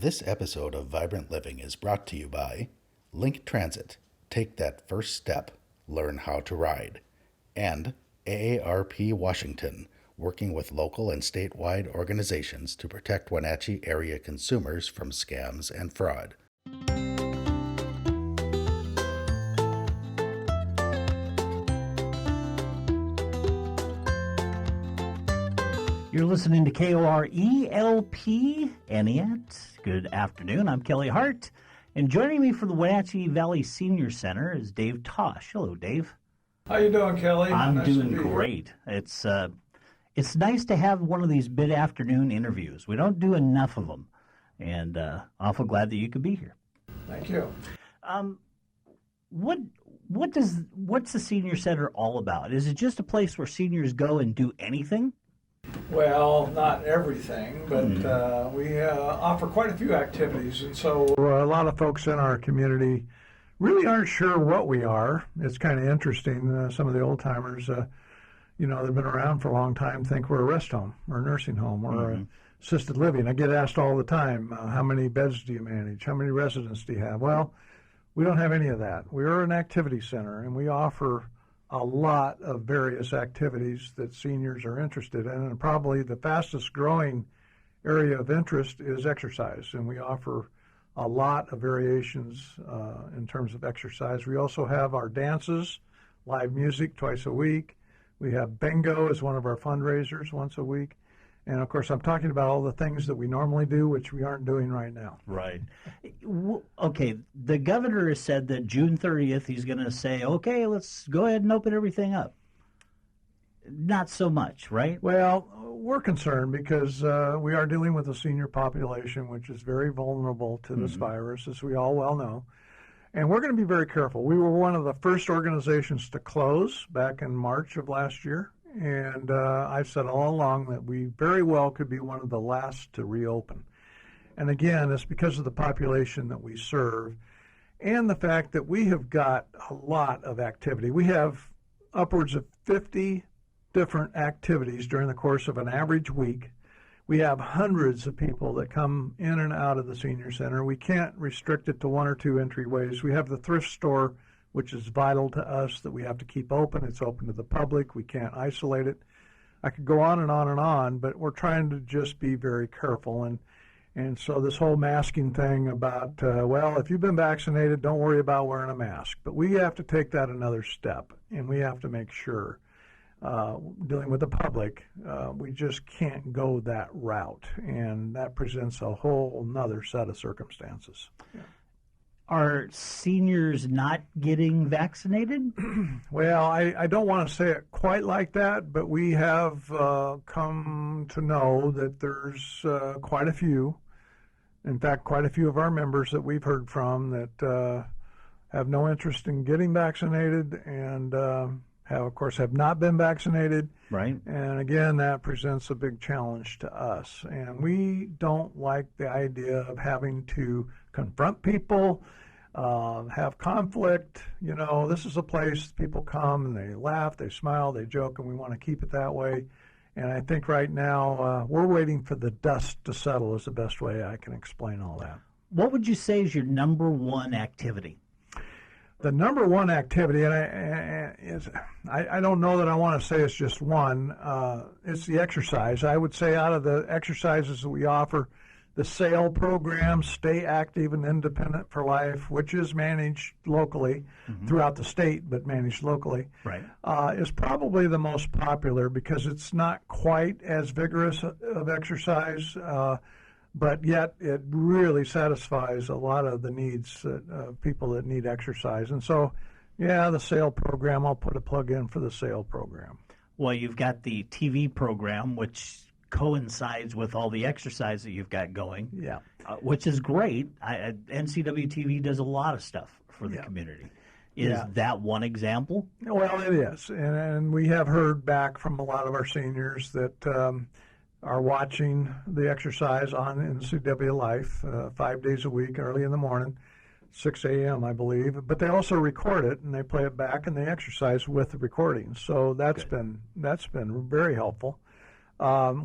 This episode of Vibrant Living is brought to you by Link Transit. Take that first step. Learn how to ride. And AARP Washington, working with local and statewide organizations to protect Wenatchee area consumers from scams and fraud. You're listening to KORELP Aniat. Good afternoon. I'm Kelly Hart, and joining me from the Wenatchee Valley Senior Center is Dave Tosch. Hello, Dave. How you doing, Kelly? I'm nice doing great. It's nice to have one of these mid-afternoon interviews. We don't do enough of them, and awful glad that you could be here. Thank you. What's the Senior Center all about? Is it just a place where seniors go and do anything? Well, not everything, but we offer quite a few activities, and so a lot of folks in our community really aren't sure what we are. It's kind of interesting. Some of the old timers, they've been around for a long time, think we're a rest home or a nursing home or assisted living. I get asked all the time, how many beds do you manage? How many residents do you have? Well, we don't have any of that. We're an activity center, and we offer a lot of various activities that seniors are interested in, and probably the fastest growing area of interest is exercise, and we offer a lot of variations in terms of exercise. We also have our dances, live music twice a week. We have bingo as one of our fundraisers once a week. And, of course, I'm talking about all the things that we normally do, which we aren't doing right now. Right. Okay, the governor has said that June 30th he's going to say, okay, let's go ahead and open everything up. Not so much, right? Well, we're concerned because we are dealing with a senior population, which is very vulnerable to this virus, as we all well know. And we're going to be very careful. We were one of the first organizations to close back in March of last year. And I've said all along that we very well could be one of the last to reopen. And again, it's because of the population that we serve and the fact that we have got a lot of activity. We have upwards of 50 different activities during the course of an average week. We have hundreds of people that come in and out of the senior center. We can't restrict it to one or two entryways. We have the thrift store, which is vital to us, that we have to keep open. It's open to the public. We can't isolate it. I could go on and on and on, but we're trying to just be very careful. And so this whole masking thing about, well, if you've been vaccinated, don't worry about wearing a mask. But we have to take that another step, and we have to make sure, dealing with the public, we just can't go that route. And that presents a whole nother set of circumstances. Yeah. Are seniors not getting vaccinated? Well, I don't want to say it quite like that, but we have come to know that there's quite a few, in fact, quite a few of our members that we've heard from that have no interest in getting vaccinated and have not been vaccinated. Right. And again, that presents a big challenge to us. And we don't like the idea of having to confront people, have conflict. This is a place people come and they laugh, they smile, they joke, and we want to keep it that way. And I think right now we're waiting for the dust to settle is the best way I can explain all that. What would you say is your number one activity? The number one activity, and I don't know that I want to say it's just one, it's the exercise. I would say out of the exercises that we offer, the SAIL program, Stay Active and Independent for Life, which is managed locally throughout the state, but managed locally, right, is probably the most popular because it's not quite as vigorous of exercise, but yet it really satisfies a lot of the needs of people that need exercise. And so, yeah, the SAIL program, I'll put a plug in for the SAIL program. Well, you've got the TV program, which coincides with all the exercise that you've got going, which is great. NCWTV does a lot of stuff for the community. Is that one example? Well, it is. And we have heard back from a lot of our seniors that are watching the exercise on NCWLIFE 5 days a week, early in the morning, 6 a.m., I believe. But they also record it, and they play it back, and they exercise with the recording. So that's been very helpful.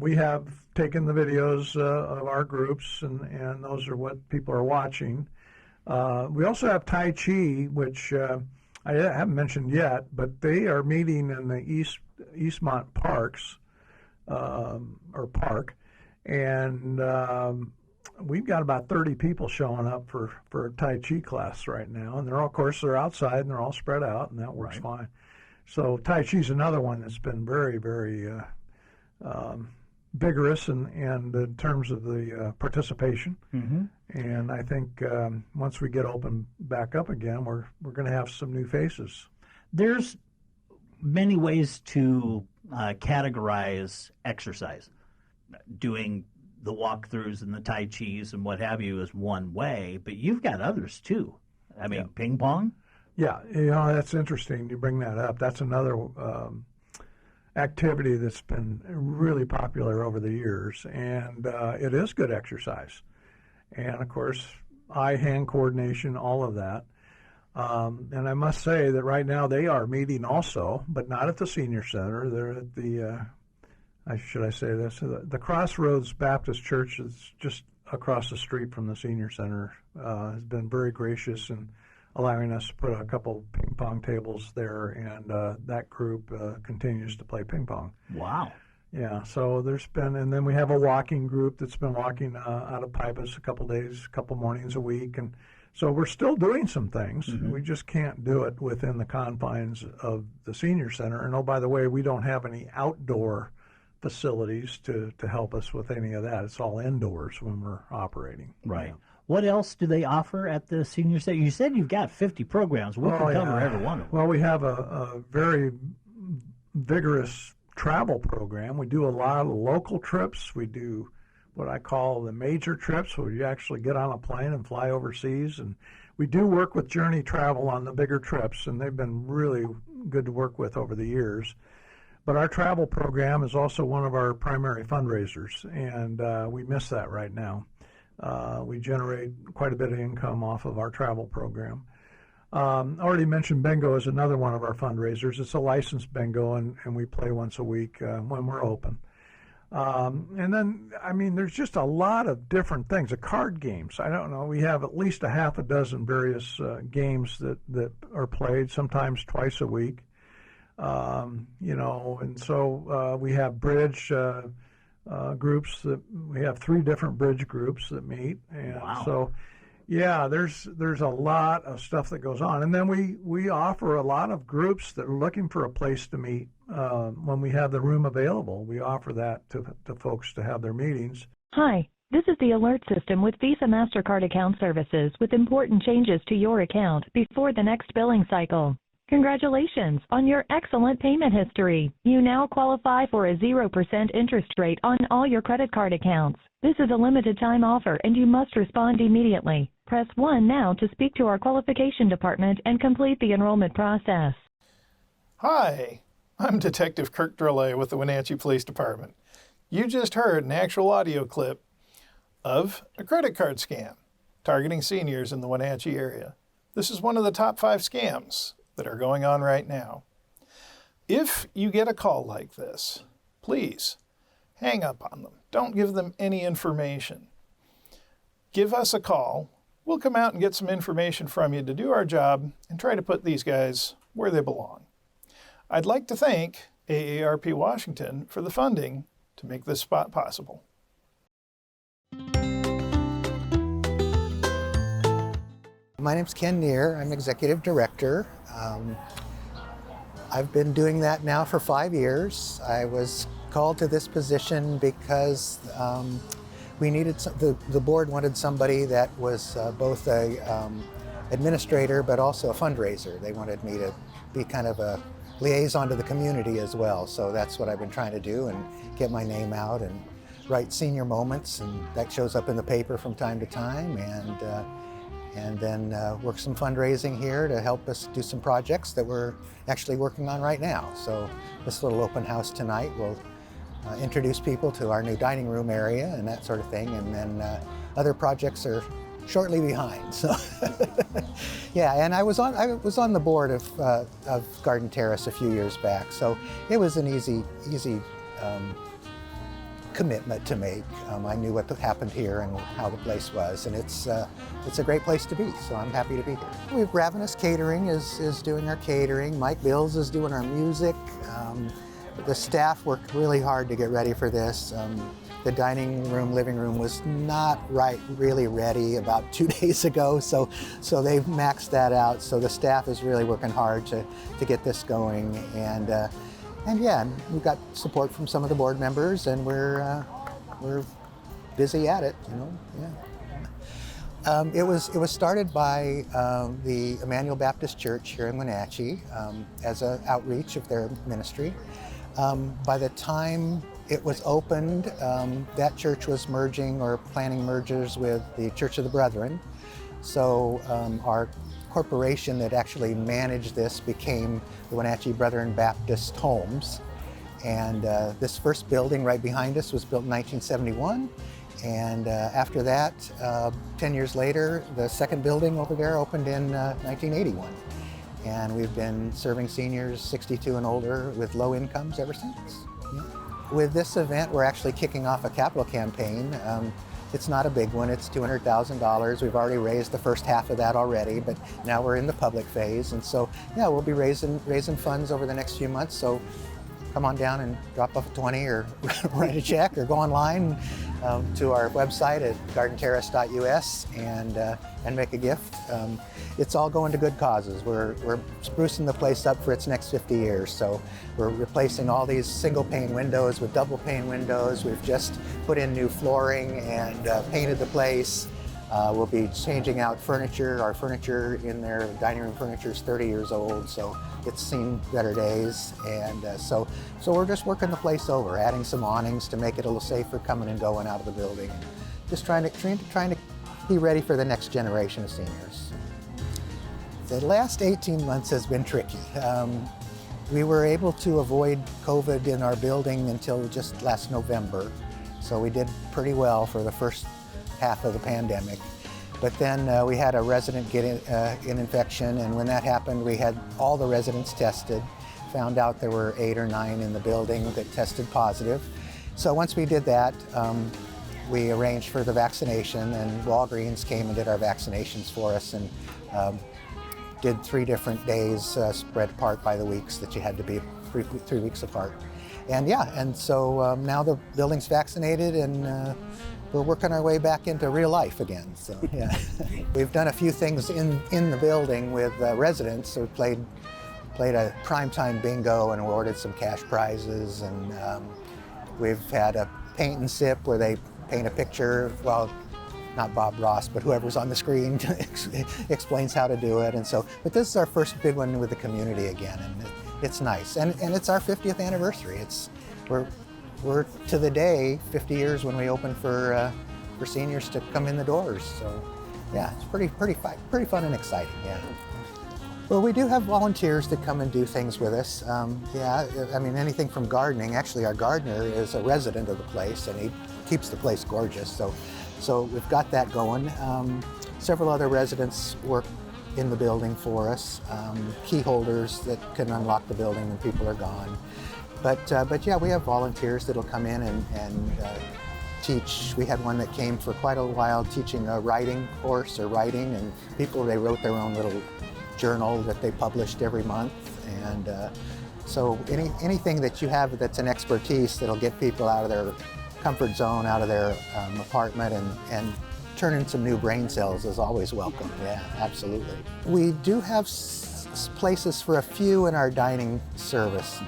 We have taken the videos of our groups, and those are what people are watching. We also have Tai Chi, which I haven't mentioned yet, but they are meeting in the Eastmont Parks, or park, and we've got about 30 people showing up for a Tai Chi class right now, and they're all, of course, they're outside and they're all spread out, and that works fine. So Tai Chi's another one that's been very, very vigorous and in terms of the participation. Mm-hmm. And I think once we get open back up again, we're going to have some new faces. There's many ways to categorize exercise. Doing the walkthroughs and the Tai Chis and what have you is one way, but you've got others too. I mean, ping pong? Yeah, that's interesting you bring that up. That's another activity that's been really popular over the years, and it is good exercise. And of course, eye-hand coordination, all of that. And I must say that right now they are meeting also, but not at the senior center. They're at the, should I say this? The Crossroads Baptist Church is just across the street from the senior center. Has been very gracious in allowing us to put a couple ping pong tables there, and that group continues to play ping pong. Wow. Yeah, so there's been, and then we have a walking group that's been walking out of Pybus a couple days, a couple mornings a week, and so we're still doing some things. Mm-hmm. We just can't do it within the confines of the senior center. And oh, by the way, we don't have any outdoor facilities to help us with any of that. It's all indoors when we're operating. Right. What else do they offer at the senior center? You said you've got 50 programs. We can cover every one of them. Well, we have a very vigorous travel program. We do a lot of local trips. We do what I call the major trips, where you actually get on a plane and fly overseas. And we do work with Journey Travel on the bigger trips, and they've been really good to work with over the years. But our travel program is also one of our primary fundraisers, and we miss that right now. We generate quite a bit of income off of our travel program. Already mentioned bingo is another one of our fundraisers. It's a licensed bingo, and we play once a week when we're open. And then, I mean, there's just a lot of different things. The card games, I don't know, we have at least a half a dozen various games that are played, sometimes twice a week. And so we have bridge groups that we have 3 different bridge groups that meet, and wow. So yeah, there's a lot of stuff that goes on, and then we offer a lot of groups that are looking for a place to meet. When we have the room available, we offer that to folks to have their meetings. Hi, this is the alert system with Visa MasterCard account services with important changes to your account before the next billing cycle. Congratulations on your excellent payment history. You now qualify for a 0% interest rate on all your credit card accounts. This is a limited time offer and you must respond immediately. Press 1 now to speak to our qualification department and complete the enrollment process. Hi, I'm Detective Kirk Drillay with the Wenatchee Police Department. You just heard an actual audio clip of a credit card scam targeting seniors in the Wenatchee area. This is one of the top 5 scams that are going on right now. If you get a call like this, please hang up on them. Don't give them any information. Give us a call. We'll come out and get some information from you to do our job and try to put these guys where they belong. I'd like to thank AARP Washington for the funding to make this spot possible. My name's Ken Neher. I'm Executive Director. I've been doing that now for 5 years. I was called to this position because we needed the board wanted somebody that was both a administrator but also a fundraiser. They wanted me to be kind of a liaison to the community as well. So that's what I've been trying to do and get my name out and write senior moments, and that shows up in the paper from time to time, and then work some fundraising here to help us do some projects that we're actually working on right now. So this little open house tonight will introduce people to our new dining room area and that sort of thing, and then other projects are shortly behind. So yeah, and I was on the board of Garden Terrace a few years back, so it was an easy commitment to make. I knew what happened here and how the place was, and it's a great place to be, so I'm happy to be here. We've Ravenous Catering is doing our catering. Mike Bills is doing our music. The staff worked really hard to get ready for this. The dining room, living room was not really ready about 2 days ago, so they've maxed that out. So the staff is really working hard to get this going, and yeah, we've got support from some of the board members, and we're busy at it, you know. Yeah. It was started by the Emmanuel Baptist Church here in Wenatchee as an outreach of their ministry. By the time it was opened, that church was merging or planning mergers with the Church of the Brethren. So our corporation that actually managed this became the Wenatchee Brethren Baptist Homes. And this first building right behind us was built in 1971. And after that, 10 years later, the second building over there opened in 1981. And we've been serving seniors 62 and older with low incomes ever since. Yeah. With this event, we're actually kicking off a capital campaign. It's not a big one, it's $200,000. We've already raised the first half of that already, but now we're in the public phase. And so, yeah, we'll be raising funds over the next few months. So come on down and drop off a 20 or write a check or go online to our website at gardenterrace.us and make a gift. It's all going to good causes. We're sprucing the place up for its next 50 years. So we're replacing all these single pane windows with double pane windows. We've just put in new flooring and painted the place. We'll be changing out furniture. Our furniture in there, dining room furniture, is 30 years old, so it's seen better days. And so we're just working the place over, adding some awnings to make it a little safer coming and going out of the building. Just trying to be ready for the next generation of seniors. The last 18 months has been tricky. We were able to avoid COVID in our building until just last November, so we did pretty well for the first half of the pandemic. But then we had a resident get an infection, and when that happened, we had all the residents tested, found out there were 8 or 9 in the building that tested positive. So once we did that, we arranged for the vaccination, and Walgreens came and did our vaccinations for us, and did 3 different days spread apart by the weeks that you had to be 3 weeks apart. And yeah, and so now the building's vaccinated, and we're working our way back into real life again. So yeah, we've done a few things in the building with residents. So we played a primetime bingo and awarded some cash prizes, and we've had a paint and sip where they paint a picture. Well, not Bob Ross, but whoever's on the screen explains how to do it. And so, but this is our first big one with the community again, and it's nice. And it's our 50th anniversary. We're to the day 50 years when we opened for seniors to come in the doors. So yeah, it's pretty fun and exciting. Yeah. Well, we do have volunteers that come and do things with us. Yeah, I mean, anything from gardening. Actually, our gardener is a resident of the place, and he keeps the place gorgeous. So we've got that going. Several other residents work in the building for us. Key holders that can unlock the building when people are gone. But yeah, we have volunteers that'll come in and teach. We had one that came for quite a while teaching a writing course or writing, and they wrote their own little journal that they published every month. And so anything that you have that's an expertise that'll get people out of their comfort zone, out of their apartment, and turn in some new brain cells is always welcome. Yeah, absolutely. We do have places for a few in our dining service.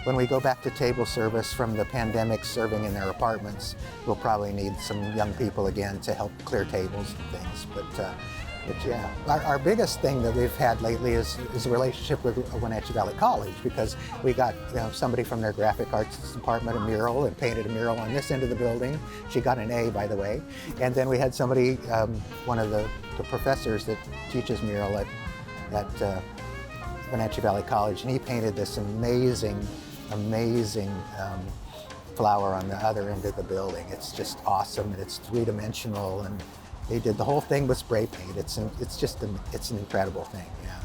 When we go back to table service from the pandemic serving in their apartments, we'll probably need some young people again to help clear tables and things. But yeah, our biggest thing that we've had lately is a relationship with Wenatchee Valley College, because we got somebody from their graphic arts department a mural and painted a mural on this end of the building. She got an A, by the way. And then we had somebody, one of the professors that teaches mural at Wenatchee Valley College, and he painted this amazing flower on the other end of the building. It's just awesome, and it's 3-dimensional, and they did the whole thing with spray paint. It's an incredible thing. Yeah.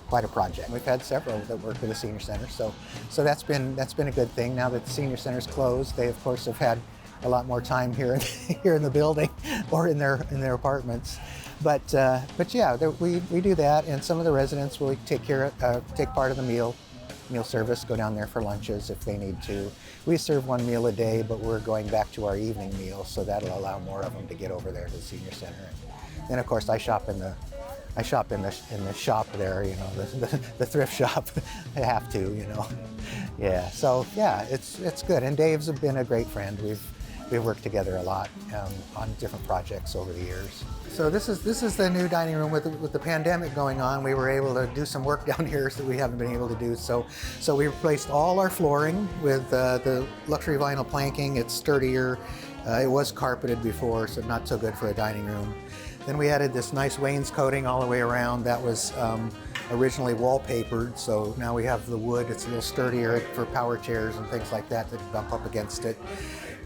quite a project. We've had several that work with the senior center, so that's been a good thing. Now that the senior center's closed, they of course have had a lot more time here in the building or in their apartments. But yeah, we do that, and some of the residents will take part of the meal service, go down there for lunches if they need to. We serve one meal a day, but we're going back to our evening meal, so that'll allow more of them to get over there to the senior center. And then of course I shop in the shop there, you know, the thrift shop. I have to, you know. Yeah, so yeah, it's good. And Dave's been a great friend. We've worked together a lot on different projects over the years. So this is the new dining room. With the pandemic going on, we were able to do some work down here that we haven't been able to do. So we replaced all our flooring with the luxury vinyl planking. It's sturdier. It was carpeted before, so not so good for a dining room. Then we added this nice wainscoting all the way around. That was originally wallpapered, so now we have the wood. It's a little sturdier for power chairs and things like that bump up against it.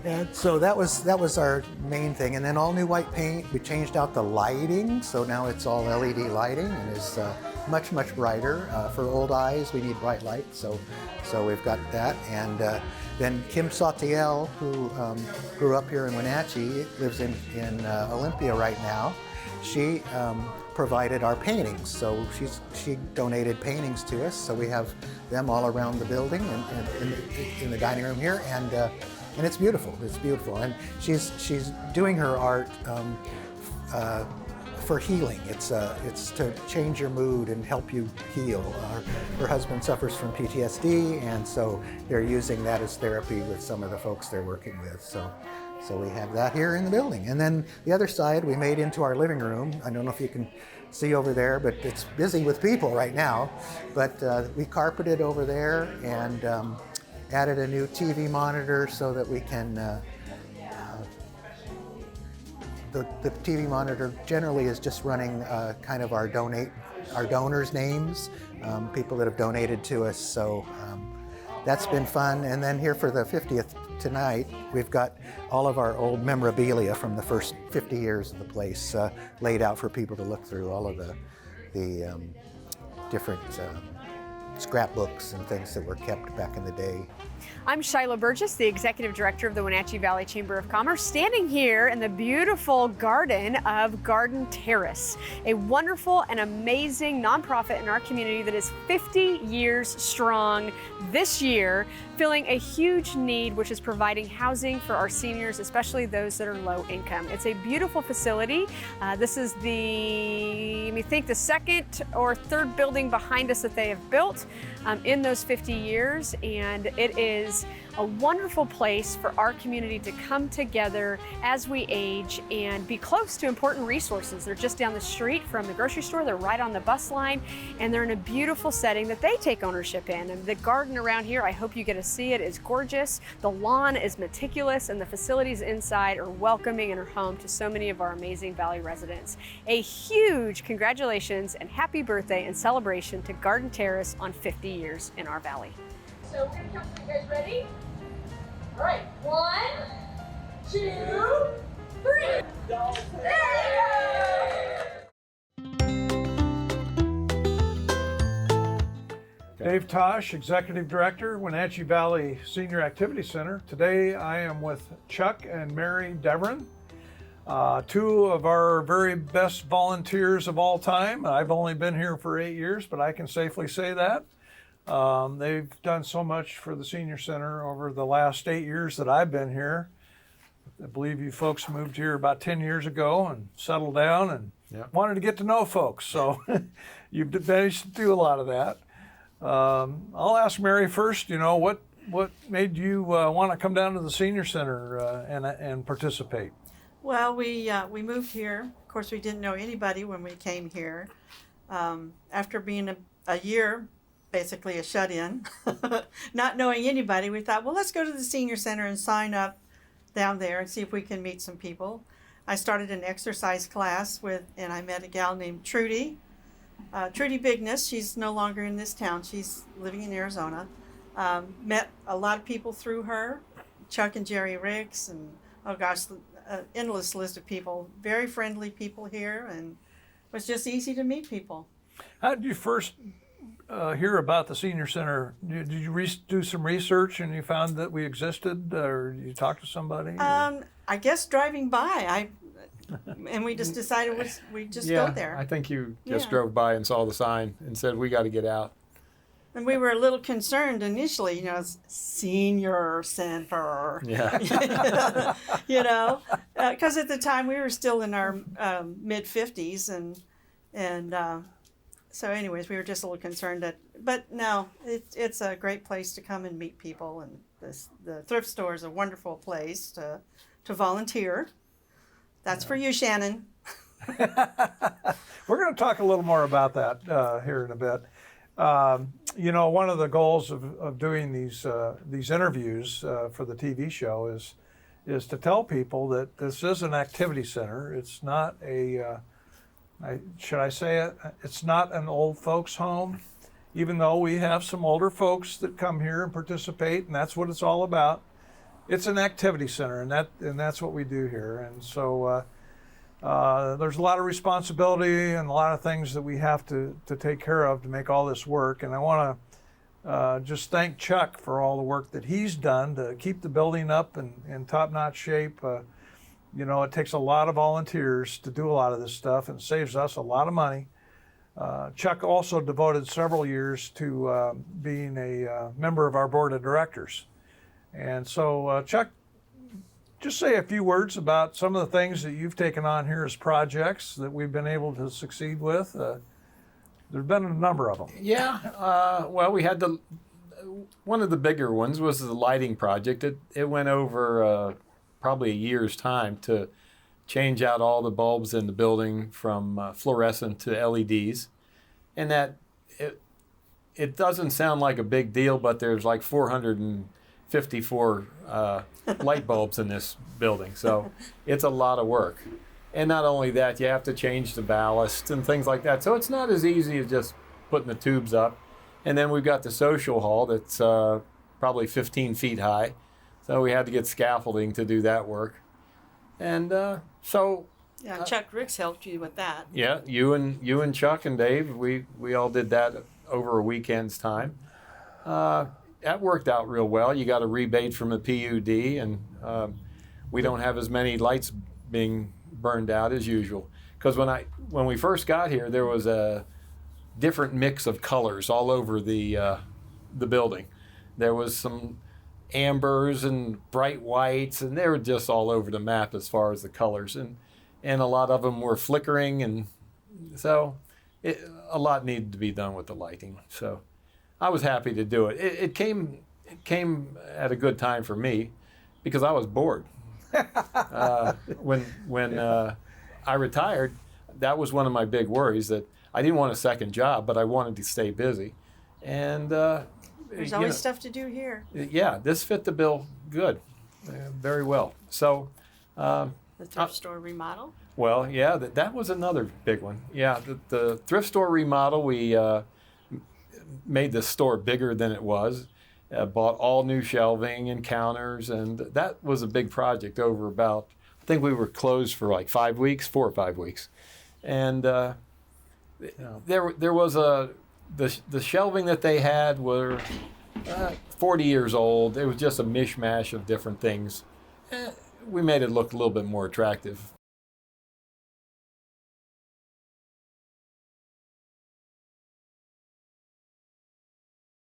And so that was our main thing. And then all new white paint. We changed out the lighting, so now it's all LED lighting and is much brighter. For old eyes, we need bright light, so we've got that. And then Kim Sautiel, who grew up here in Wenatchee, lives in Olympia right now. She provided our paintings, so she donated paintings to us. So we have them all around the building and in the dining room here, and it's beautiful. It's beautiful, and she's doing her art for healing. It's to change your mood and help you heal. Her husband suffers from PTSD, and so they're using that as therapy with some of the folks they're working with. So we have that here in the building. And then the other side we made into our living room. I don't know if you can see over there, but it's busy with people right now. But we carpeted over there and added a new TV monitor so that we can, the TV monitor generally is just running kind of our donors' names, people that have donated to us. So that's been fun. And then here for the 50th tonight, we've got all of our old memorabilia from the first 50 years of the place laid out for people to look through, all of the different scrapbooks and things that were kept back in the day. I'm Shiloh Burgess, the Executive Director of the Wenatchee Valley Chamber of Commerce, standing here in the beautiful garden of Garden Terrace, a wonderful and amazing nonprofit in our community that is 50 years strong this year, filling a huge need, which is providing housing for our seniors, especially those that are low income. It's a beautiful facility. This is the second or third building behind us that they have built in those 50 years, and it is a wonderful place for our community to come together as we age and be close to important resources. They're just down the street from the grocery store, they're right on the bus line, and they're in a beautiful setting that they take ownership in. And the garden around here, I hope you get to see it, is gorgeous. The lawn is meticulous, and the facilities inside are welcoming and are home to so many of our amazing Valley residents. A huge congratulations and happy birthday and celebration to Garden Terrace on 50 years in our Valley. So we're gonna count. You guys ready? All right. 1, 2, 3. Dave Tosch, Executive Director, Wenatchee Valley Senior Activity Center. Today I am with Chuck and Mary Deverin, two of our very best volunteers of all time. I've only been here for 8 years, but I can safely say that. They've done so much for the Senior Center over the last 8 years that I've been here. I believe you folks moved here about 10 years ago and settled down and wanted to get to know folks. So you've managed to do a lot of that. I'll ask Mary first, what made you want to come down to the Senior Center and participate? Well, we moved here. Of course, we didn't know anybody when we came here. After being a year, basically a shut-in, not knowing anybody, we thought, well, let's go to the Senior Center and sign up down there and see if we can meet some people. I started an exercise class and I met a gal named Trudy Bigness. She's no longer in this town. She's living in Arizona. Met a lot of people through her, Chuck and Jerry Riggs, and an endless list of people. Very friendly people here, and it was just easy to meet people. How did you first hear about the senior center? Did you do some research and you found that we existed, or you talked to somebody? I guess driving by, and we just decided we'd just go there. I think you just drove by and saw the sign and said, we got to get out. And we were a little concerned initially, it's senior center. Yeah. Because at the time we were still in our mid 50s, and so anyways, we were just a little concerned but no, it's a great place to come and meet people, and the thrift store is a wonderful place to volunteer. That's for you, Shannon. We're going to talk a little more about that here in a bit. One of the goals of doing these interviews for the TV show is to tell people that this is an activity center. It's not should I say it? It's not an old folks home, even though we have some older folks that come here and participate, and that's what it's all about. It's an activity center, and that's what we do here. And so there's a lot of responsibility and a lot of things that we have to take care of to make all this work. And I want to just thank Chuck for all the work that he's done to keep the building up in top-notch shape. It takes a lot of volunteers to do a lot of this stuff, and saves us a lot of money. Chuck also devoted several years to being a member of our board of directors. And so, Chuck, just say a few words about some of the things that you've taken on here as projects that we've been able to succeed with. There's been a number of them. Yeah. Well, we had one of the bigger ones was the lighting project. It went over probably a year's time to change out all the bulbs in the building from fluorescent to LEDs. And that it doesn't sound like a big deal, but there's like 454 light bulbs in this building, so it's a lot of work. And not only that, you have to change the ballast and things like that, so it's not as easy as just putting the tubes up. And then we've got the social hall that's probably 15 feet high, so we had to get scaffolding to do that work. And Chuck Ricks helped you with that. Yeah, you and Chuck and Dave, we all did that over a weekend's time. That worked out real well. You got a rebate from the PUD, and we don't have as many lights being burned out as usual. Because when we first got here, there was a different mix of colors all over the building. There was some ambers and bright whites, and they were just all over the map as far as the colors. And a lot of them were flickering, and so a lot needed to be done with the lighting. So I was happy to do it. It came at a good time for me because I was bored. When I retired, that was one of my big worries, that I didn't want a second job, but I wanted to stay busy. And there's always stuff to do here. Yeah, this fit the bill good, very well. So the thrift store remodel. Well, yeah, that was another big one. Yeah, the thrift store remodel, we made the store bigger than it was. Bought all new shelving and counters, and that was a big project over about, I think we were closed for like 4 or 5 weeks. And there was the shelving that they had were 40 years old. It was just a mishmash of different things. We made it look a little bit more attractive